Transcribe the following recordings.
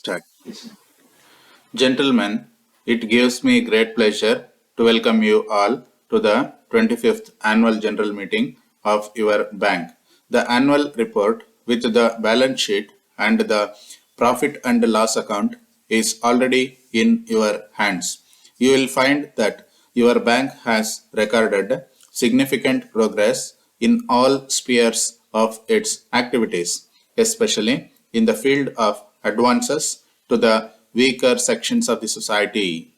Start. Gentlemen, it gives me great pleasure to welcome you all to the 25th Annual General Meeting of your bank. The annual report with the balance sheet and the profit and loss account is already in your hands. You will find that your bank has recorded significant progress in all spheres of its activities, especially in the field of advances to the weaker sections of the society.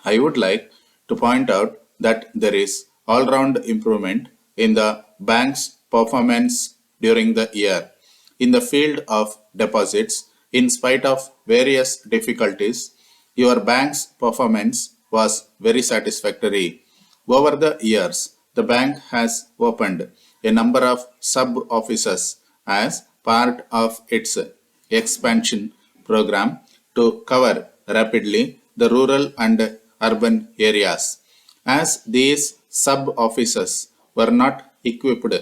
I would like to point out that there is all round improvement in the bank's performance during the year. In the field of deposits, in spite of various difficulties, your bank's performance was very satisfactory. Over the years, the bank has opened a number of sub offices as part of its expansion program to cover rapidly the rural and urban areas. As these sub offices were not equipped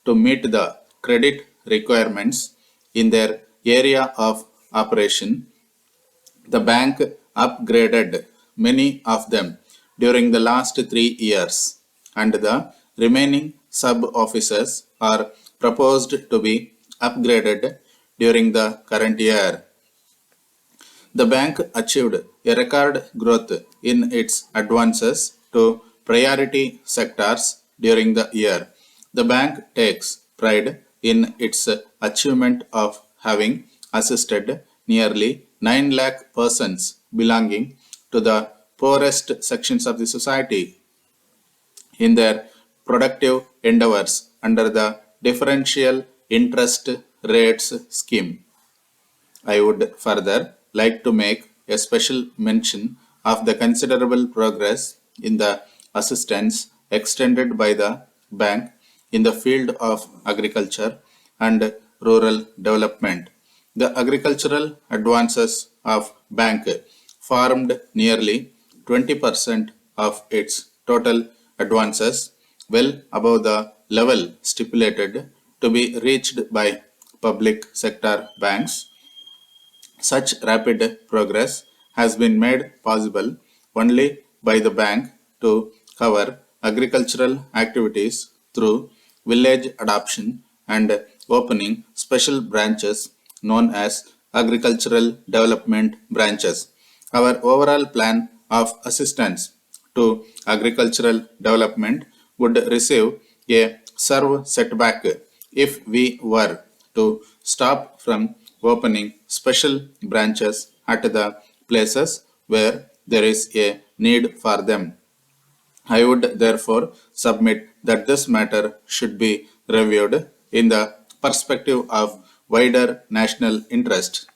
to meet the credit requirements in their area of operation, the bank upgraded many of them during the last 3 years, and the remaining sub offices are proposed to be upgraded during the current year. The bank achieved a record growth in its advances to priority sectors during the year. The bank takes pride in its achievement of having assisted nearly 9 lakh persons belonging to the poorest sections of the society in their productive endeavors under the differential interest rates scheme. I would further like to make a special mention of the considerable progress in the assistance extended by the bank in the field of agriculture and rural development. The agricultural advances of bank formed nearly 20% of its total advances, well above the level stipulated to be reached by public sector banks. Such rapid progress has been made possible only by the bank to cover agricultural activities through village adoption and opening special branches known as agricultural development branches. Our overall plan of assistance to agricultural development would receive a serve setback if we were to stop from opening special branches at the places where there is a need for them. I would therefore submit that this matter should be reviewed in the perspective of wider national interest.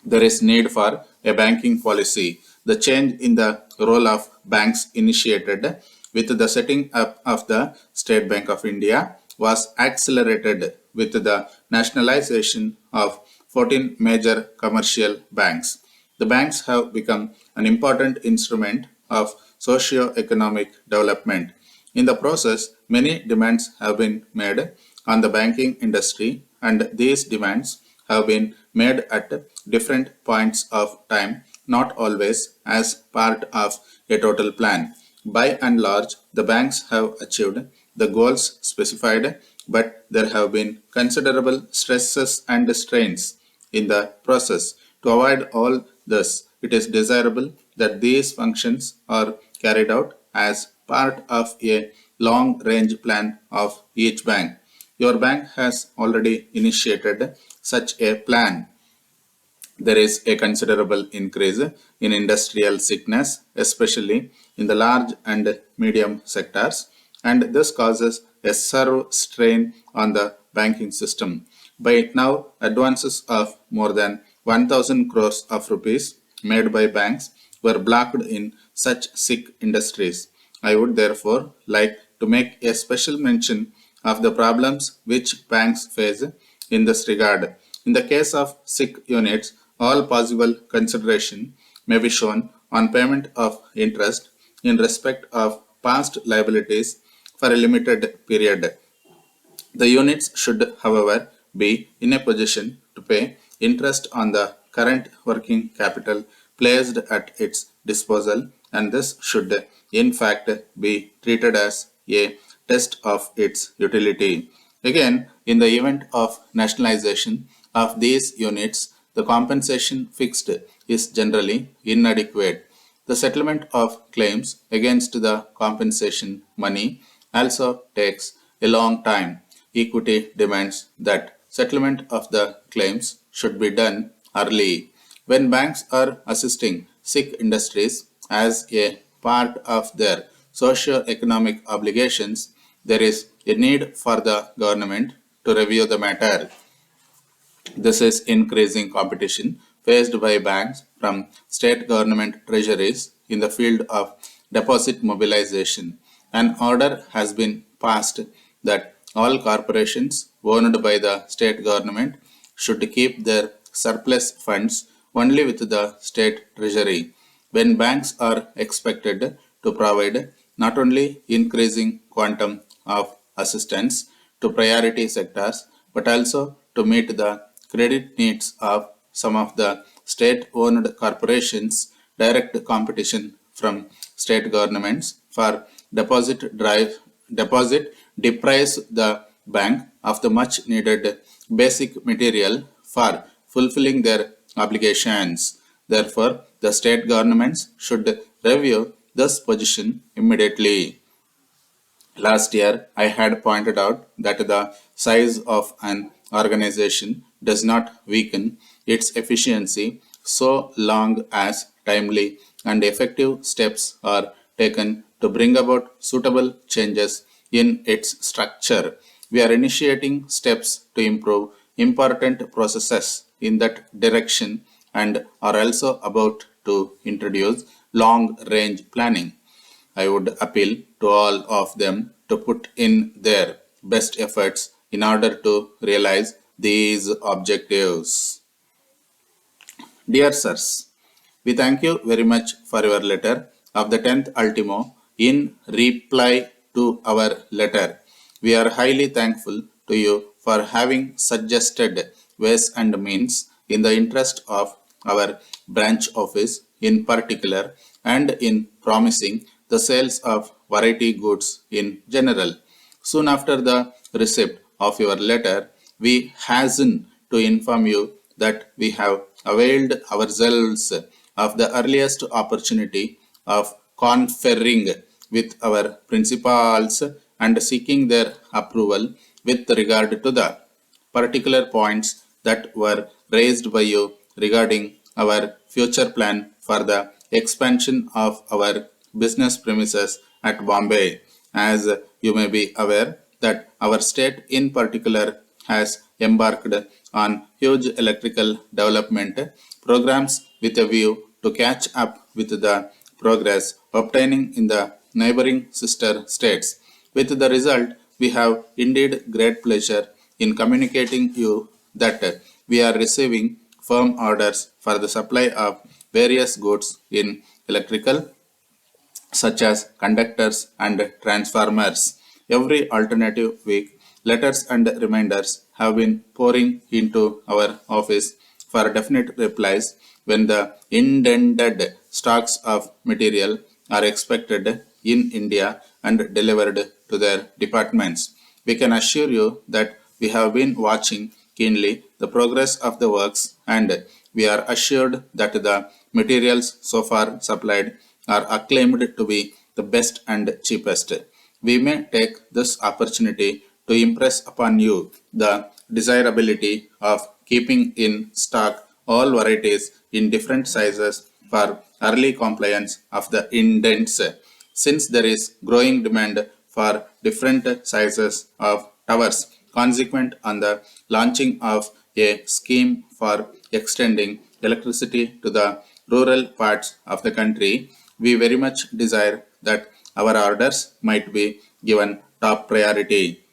There is need for a banking policy. The change in the role of banks initiated with the setting up of the State Bank of India was accelerated with the nationalization of 14 major commercial banks. The banks have become an important instrument of socio-economic development. In the process, many demands have been made on the banking industry, and these demands have been made at different points of time, not always as part of a total plan. By and large, the banks have achieved the goals specified, but there have been considerable stresses and strains in the process. To avoid all this, it is desirable that these functions are carried out as part of a long range plan of each bank. Your bank has already initiated such a plan. There is a considerable increase in industrial sickness, especially in the large and medium sectors, and this causes a severe strain on the banking system. By now, advances of more than 1000 crores of rupees made by banks were blocked in such sick industries. I would therefore like to make a special mention of the problems which banks face in this regard. In the case of sick units, all possible consideration may be shown on payment of interest in respect of past liabilities for a limited period. The units should, however, be in a position to pay interest on the current working capital placed at its disposal, and this should in fact be treated as a test of its utility. Again, in the event of nationalization of these units, the compensation fixed is generally inadequate. The settlement of claims against the compensation money also takes a long time. Equity demands that settlement of the claims should be done early. When banks are assisting sick industries as a part of their socio-economic obligations, there is a need for the government to review the matter. This is increasing competition faced by banks from state government treasuries in the field of deposit mobilization. An order has been passed that all corporations owned by the state government should keep their surplus funds only with the state treasury. When banks are expected to provide not only increasing quantum of assistance to priority sectors but also to meet the credit needs of some of the state-owned corporations, direct competition from state governments for deposit deprives the bank of the much needed basic material for fulfilling their obligations. Therefore, the state governments should review this position immediately. Last year, I had pointed out that the size of an organization does not weaken its efficiency so long as timely and effective steps are taken to bring about suitable changes in its structure. We are initiating steps to improve important processes in that direction and are also about to introduce long range planning. I would appeal to all of them to put in their best efforts in order to realize these objectives. Dear sirs, we thank you very much for your letter of the 10th ultimo. In reply to our letter, we are highly thankful to you for having suggested ways and means in the interest of our branch office in particular and in promising the sales of variety goods in general. Soon after the receipt of your letter, we hasten to inform you that we have availed ourselves of the earliest opportunity of conferring with our principals and seeking their approval with regard to the particular points that were raised by you regarding our future plan for the expansion of our business premises at Bombay. As you may be aware that our state in particular has embarked on huge electrical development programs with a view to catch up with the progress obtaining in the neighboring sister states. With the result, we have indeed great pleasure in communicating you that we are receiving firm orders for the supply of various goods in electrical such as conductors and transformers. Every alternative week, letters and reminders have been pouring into our office for definite replies when the intended stocks of material are expected in India and delivered to their departments. We can assure you that we have been watching keenly the progress of the works and we are assured that the materials so far supplied are acclaimed to be the best and cheapest. We may take this opportunity to impress upon you the desirability of keeping in stock all varieties in different sizes for early compliance of the indents. Since there is growing demand for different sizes of towers consequent on the launching of a scheme for extending electricity to the rural parts of the country, we very much desire that our orders might be given top priority.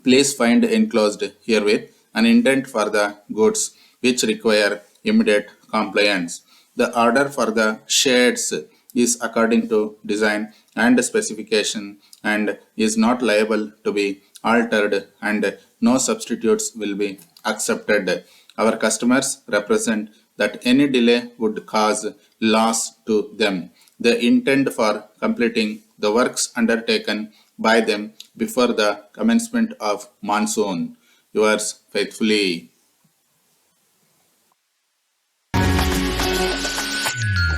Please find enclosed herewith an intent for the goods which require immediate compliance. The order for the shades is according to design and specification and is not liable to be altered and no substitutes will be accepted. Our customers represent that any delay would cause loss to them. They intend for completing the works undertaken by them before the commencement of monsoon. Yours faithfully.